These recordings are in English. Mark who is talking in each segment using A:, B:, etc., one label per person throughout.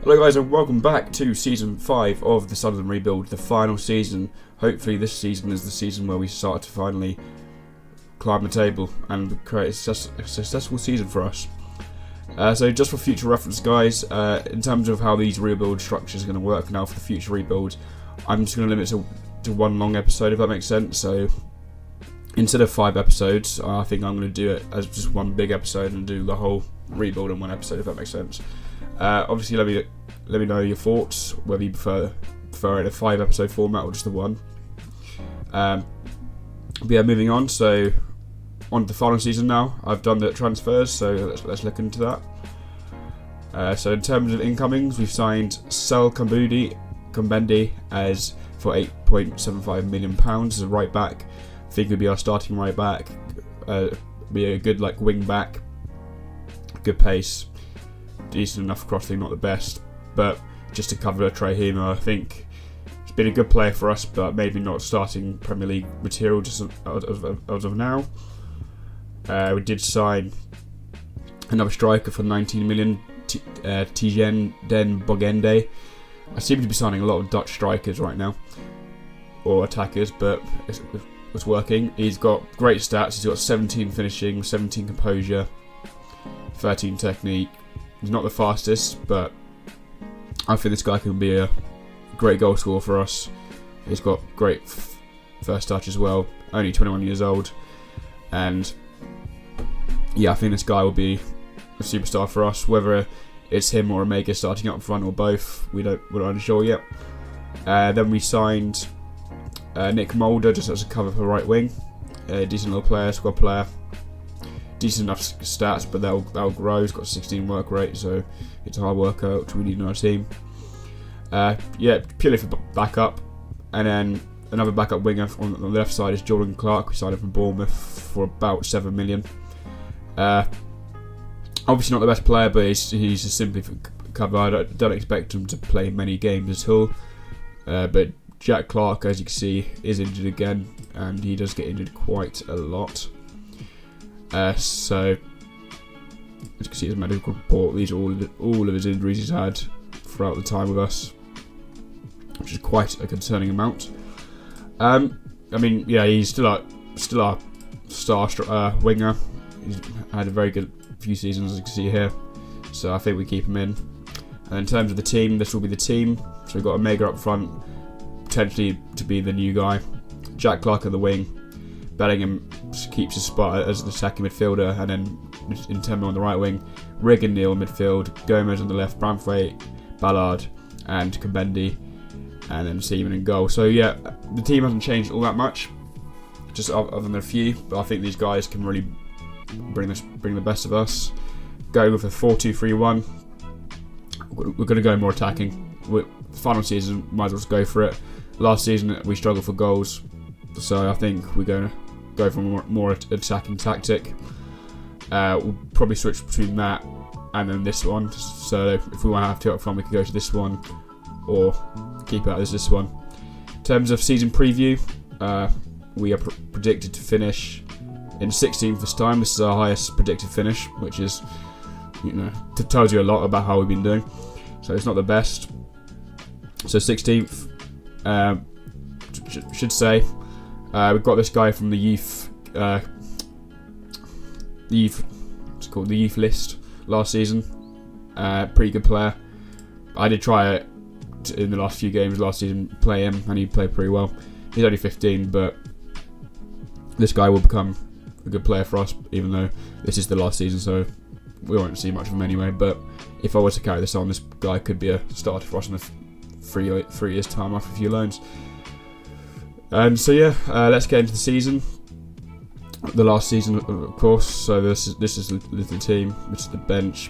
A: Hello guys and welcome back to Season 5 of the Sunderland Rebuild, the final season. Hopefully this season is the season where we start to finally climb the table and create a successful season for us. So just for future reference guys, in terms of how these rebuild structures are going to work now for the future rebuild, I'm just going to limit it to one long episode if that makes sense. So instead of 5 episodes, I think I'm going to do it as just one big episode and do the whole rebuild in one episode if that makes sense. Obviously, let me know your thoughts, whether you prefer it a 5 episode format or just the one. But yeah, moving on. So on to the final season now. I've done the transfers, so let's look into that. So in terms of incomings, we've signed Sel Kumbendi as for £8.75 million as a right back. I think he'd be our starting right back. Be a good wing back, good pace. Decent enough crossing, not the best, but just to cover Trahima, I think he's been a good player for us, but maybe not starting Premier League material just as of now. We did sign another striker for 19 million, Tijen Den Bogende. I seem to be signing a lot of Dutch strikers right now, or attackers, but it's working. He's got great stats. He's got 17 finishing, 17 composure, 13 technique. He's not the fastest, but I think this guy can be a great goal scorer for us. He's got great first touch as well, only 21 years old. And yeah, I think this guy will be a superstar for us. Whether it's him or Omega starting up front or both, we're not unsure yet. Then we signed Nick Mulder just as a cover for right wing. Decent little player, squad player. Decent enough stats, but that'll grow. He's got 16 work rate, so it's a hard worker, which we need in our team. Yeah, purely for backup. And then another backup winger on the left side is Jordan Clark. We signed him from Bournemouth for about 7 million. Obviously not the best player, but he's just simply for cover. I don't expect him to play many games at all. But Jack Clark, as you can see, is injured again, and he does get injured quite a lot. So, as you can see his medical report, these are all of his injuries he's had throughout the time with us, which is quite a concerning amount. I mean, yeah, he's still our star winger. He's had a very good few seasons, as you can see here, so I think we keep him in. And in terms of the team, this will be the team. So we've got Omega up front, potentially to be the new guy. Jack Clark on the wing. Bellingham keeps his spot as the attacking midfielder, and then in terms on the right wing, Rigg and Neal midfield, Gomez on the left, Branthwaite, Ballard, and Kumbendi, and then Seaman in goal. So yeah, the team hasn't changed all that much, just other than a few. But I think these guys can really bring the best of us. Go with a 4-2-3-1. We're going to go more attacking. Final season, might as well just go for it. Last season we struggled for goals, so I think we're going to go for a more attacking tactic. We'll probably switch between that and then this one. So if we want to have 2 up front, we can go to this one, or keep it as this one. In terms of season preview, we are predicted to finish in 16th this time. This is our highest predicted finish, which is, tells you a lot about how we've been doing. So it's not the best. So 16th, should say. We've got this guy from the youth, what's it called, the youth list last season. Pretty good player. I did try it in the last few games last season, play him, and he played pretty well. He's only 15, but this guy will become a good player for us, even though this is the last season, so we won't see much of him anyway. But if I was to carry this on, this guy could be a starter for us in 3 years' time after a few loans. And so yeah, let's get into the season. The last season, of course. So this is the team, which is the bench.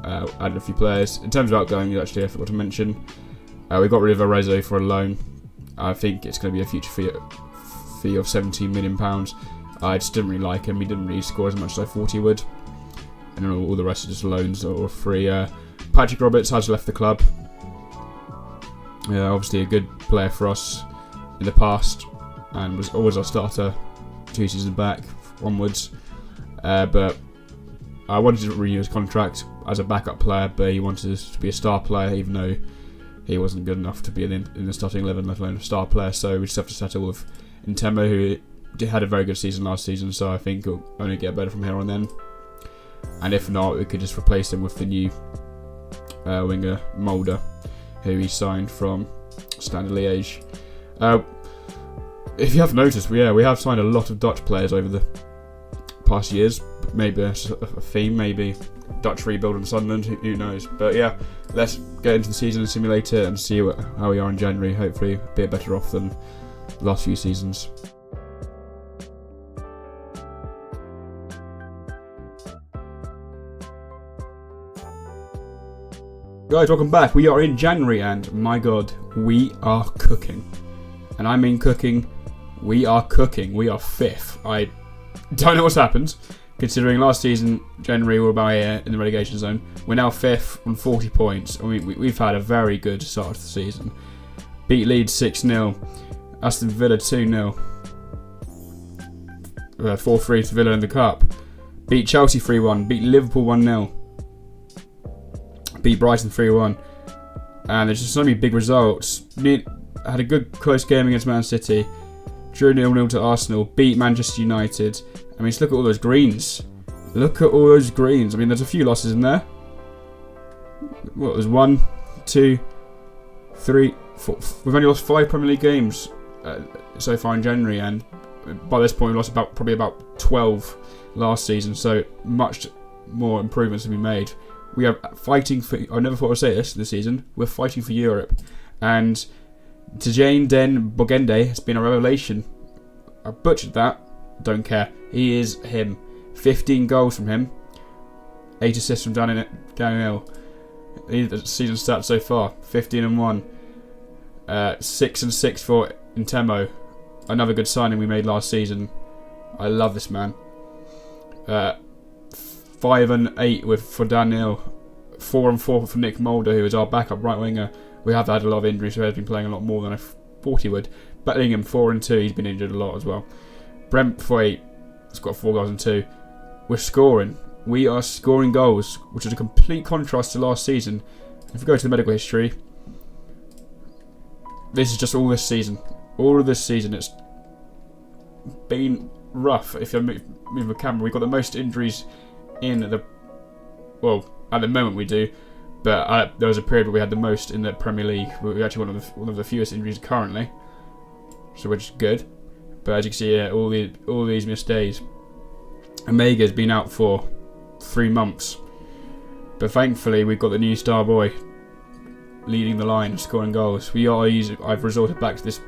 A: Added a few players. In terms of outgoing, actually, I forgot to mention, we got rid of Arezzo for a loan. I think it's going to be a future fee of £17 million. I just didn't really like him. He didn't really score as much as I thought he would. And then all the rest are just loans or free. Patrick Roberts has left the club. Obviously a good player for us in the past, and was always our starter 2 seasons back onwards. But I wanted to renew his contract as a backup player, but he wanted to be a star player, even though he wasn't good enough to be in the starting 11, let alone a star player. So we just have to settle with Ntemo, who had a very good season last season. So I think it'll only get better from here on then. And if not, we could just replace him with the new winger Mulder, who he signed from Standard Liège. If you have noticed, we have signed a lot of Dutch players over the past years. Maybe a theme, maybe Dutch rebuild in Sunderland, who knows. But yeah, let's get into the season and simulate it and see how we are in January. Hopefully a bit better off than the last few seasons. Guys, welcome back. We are in January and my god, we are cooking. And I mean cooking, we are cooking. We are 5th. I don't know what's happened, considering last season, January, we were about here in the relegation zone. We're now 5th on 40 points. We've had a very good start to the season. Beat Leeds 6-0. Aston Villa 2-0. 4-3 to Villa in the Cup. Beat Chelsea 3-1. Beat Liverpool 1-0. Beat Brighton 3-1. And there's just so many big results. Had a good close game against Man City. Drew 0-0 to Arsenal. Beat Manchester United. I mean, just look at all those greens. Look at all those greens. I mean, there's a few losses in there. What, there's 1, 2, 3, 4. We've only lost 5 Premier League games so far in January, and by this point we lost probably about 12 last season, so much more improvements have been made. We are fighting for, I never thought I'd say this season, we're fighting for Europe, and Tijane Den Bogende has been a revelation. I butchered that, don't care. He is him. 15 goals from him, 8 assists from Daniel. The season stats so far: 15-1, 6-6 for Ntemo. Another good signing we made last season. I love this man. 5-8 for Daniel. 4-4 for Nick Mulder, who is our backup right winger. We have had a lot of injuries, so he's been playing a lot more than I thought he would. Bellingham 4-2. He's been injured a lot as well. Brent Foy has got 4 goals and 2. We're scoring. We are scoring goals, which is a complete contrast to last season. If we go to the medical history, this is just all this season. All of this season, it's been rough. If you're moving the camera, we've got the most injuries in the... Well, at the moment we do, but there was a period where we had the most in the Premier League. We're actually one of the fewest injuries currently, so which is good. But as you can see here, all these missed days. Omega's been out for 3 months, but thankfully we've got the new star boy leading the line, scoring goals. I've resorted back to this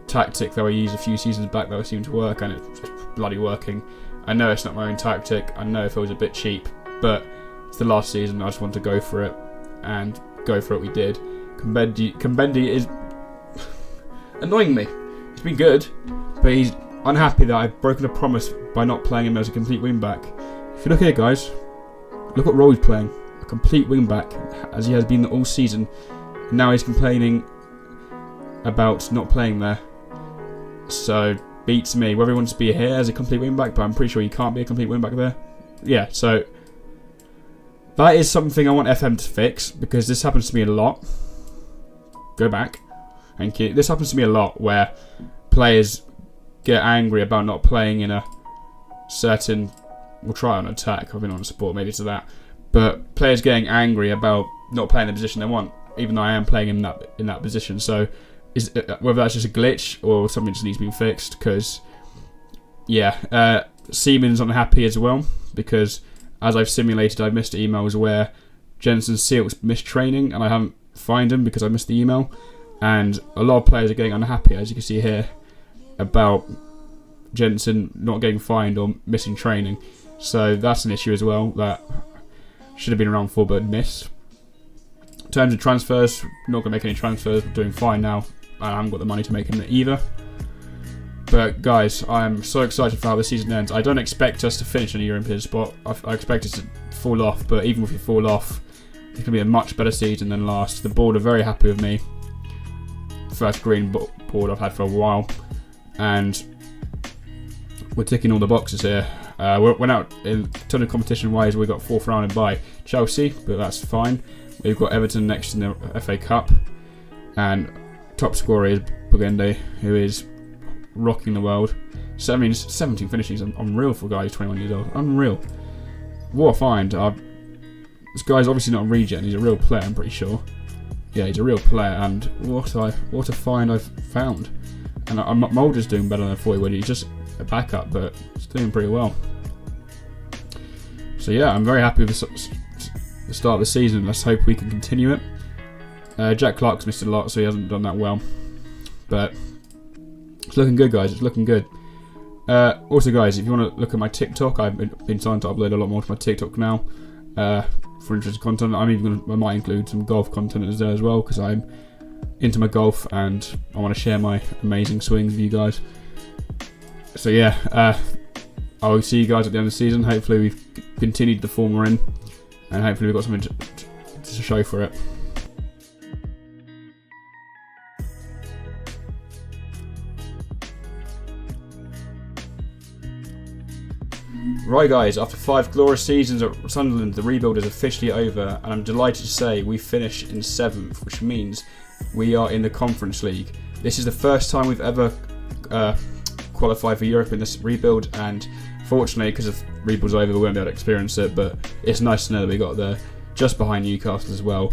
A: tactic that I used a few seasons back that seemed to work, and it's bloody working. I know it's not my own tactic. I know it feels a bit cheap, but it's the last season. I just want to go for it, and go for it we did. Kambendi is annoying me. He's been good, but he's unhappy that I've broken a promise by not playing him as a complete wing-back. If you look here, guys, look what role he's playing. A complete wing-back, as he has been all season. And now he's complaining about not playing there. So, beats me. Whether he wants to be here as a complete wing-back, but I'm pretty sure he can't be a complete wing-back there. Yeah, so that is something I want FM to fix, because this happens to me a lot. Go back. Thank you. This happens to me a lot, where players get angry about not playing in a certain... We'll try on attack. I've been on support, maybe to that. But players getting angry about not playing the position they want, even though I am playing in that position. So, whether that's just a glitch or something just needs to be fixed, because, yeah, Seaman's unhappy as well, because as I've simulated, I've missed emails where Jensen Sealt's missed training, and I haven't found him because I missed the email. And a lot of players are getting unhappy, as you can see here, about Jensen not getting fined or missing training. So that's an issue as well that should have been around for but missed. In terms of transfers, not going to make any transfers. We're doing fine now. I haven't got the money to make them either. But guys, I'm so excited for how the season ends. I don't expect us to finish in a European spot. I expect us to fall off, but even if we fall off, it's going to be a much better season than last. The board are very happy with me. First green board I've had for a while, and we're ticking all the boxes here. Went out in a ton of competition-wise. We got 4th rounded by Chelsea, but that's fine. We've got Everton next in the FA Cup, and top scorer is Bugende, who is rocking the world. 17 finishes, unreal for a guy who's 21 years old. Unreal. What a find. This guy's obviously not a regen, he's a real player, I'm pretty sure. Yeah, he's a real player, and what a find I've found. And Mulder's doing better than I thought he would. He's just a backup, but he's doing pretty well. So yeah, I'm very happy with the start of the season. Let's hope we can continue it. Jack Clark's missed a lot, so he hasn't done that well. But it's looking good, guys. It's looking good. Also, guys, if you want to look at my TikTok, I've been starting to upload a lot more to my TikTok now for interesting content. I might include some golf content there as well, because I'm into my golf and I want to share my amazing swings with you guys. So yeah, I'll see you guys at the end of the season. Hopefully we've continued the form we're in, and hopefully we've got something to show for it. Right guys, after 5 glorious seasons at Sunderland, the rebuild is officially over, and I'm delighted to say we finished in 7th, which means we are in the Conference League. This is the first time we've ever qualified for Europe in this rebuild, and fortunately, because the rebuild's over, we won't be able to experience it, but it's nice to know that we got there, just behind Newcastle as well.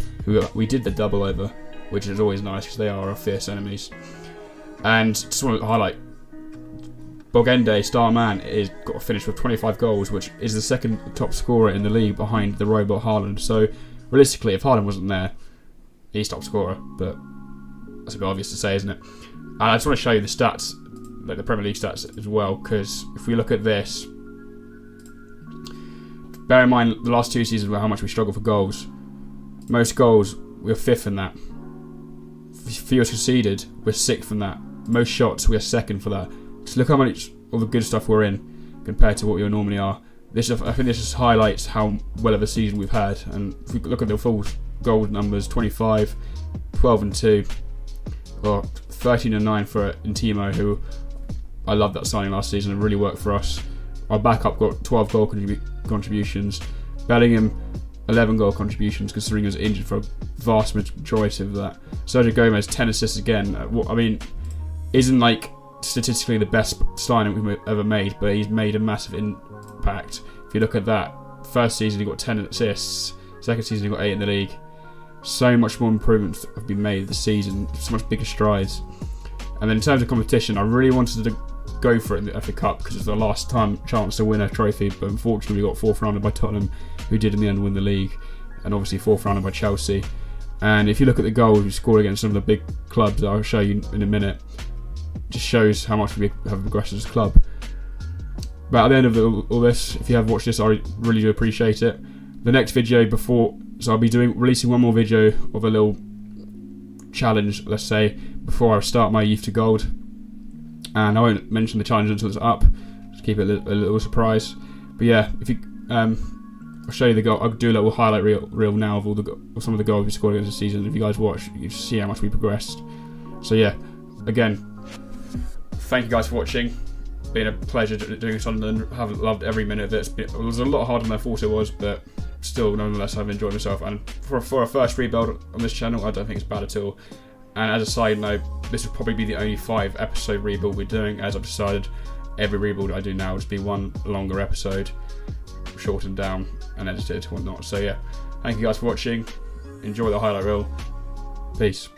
A: We did the double over, which is always nice, because they are our fierce enemies. And just want to highlight, Bogende, star man, is got a finish with 25 goals, which is the second top scorer in the league behind the robot Haaland. So realistically, if Haaland wasn't there, he's top scorer, but that's a bit obvious to say, isn't it? And I just want to show you the stats, like the Premier League stats as well, because if we look at this, bear in mind the last 2 seasons were how much we struggled for goals. Most goals, we're 5th in that. Fewest conceded, we're 6th in that. Most shots, we're 2nd for that. Just look how much all the good stuff we're in compared to what we normally are. I think this just highlights how well of a season we've had. And if we look at the full goal numbers, 25, 12 and 2, or 13 and 9 for Intimo, who I loved that signing last season and really worked for us. Our backup got 12 goal contributions. Bellingham, 11 goal contributions, considering he was injured for a vast majority of that. Sergio Gomez, 10 assists again. I mean, isn't like statistically the best signing we've ever made, but he's made a massive impact. If you look at that, first season he got 10 assists, second season he got 8 in the league. So much more improvements have been made this season, so much bigger strides. And then in terms of competition, I really wanted to go for it in the FA Cup because it's the last time chance to win a trophy, but unfortunately we got 4th rounded by Tottenham, who did in the end win the league, and obviously 4th rounded by Chelsea. And if you look at the goals we scored against some of the big clubs that I'll show you in a minute, just shows how much we have progressed as a club. But at the end of all this, if you have watched this, I really do appreciate it. The next video so I'll be releasing one more video of a little challenge, let's say, before I start my Youth to Gold. And I won't mention the challenge until it's up, just keep it a little surprise. But yeah, if you, I'll show you the goal. I'll do a little highlight reel now of some of the goals we scored against the season. If you guys watch, you see how much we progressed. So yeah, again, thank you guys for watching. It's been a pleasure doing this on, and I've loved every minute of it. It was a lot harder than I thought it was, but still, nonetheless, I've enjoyed myself. And for a first rebuild on this channel, I don't think it's bad at all. And as a side note, this will probably be the only 5-episode rebuild we're doing, as I've decided every rebuild I do now will just be one longer episode, shortened down and edited and whatnot. So yeah, thank you guys for watching. Enjoy the highlight reel. Peace.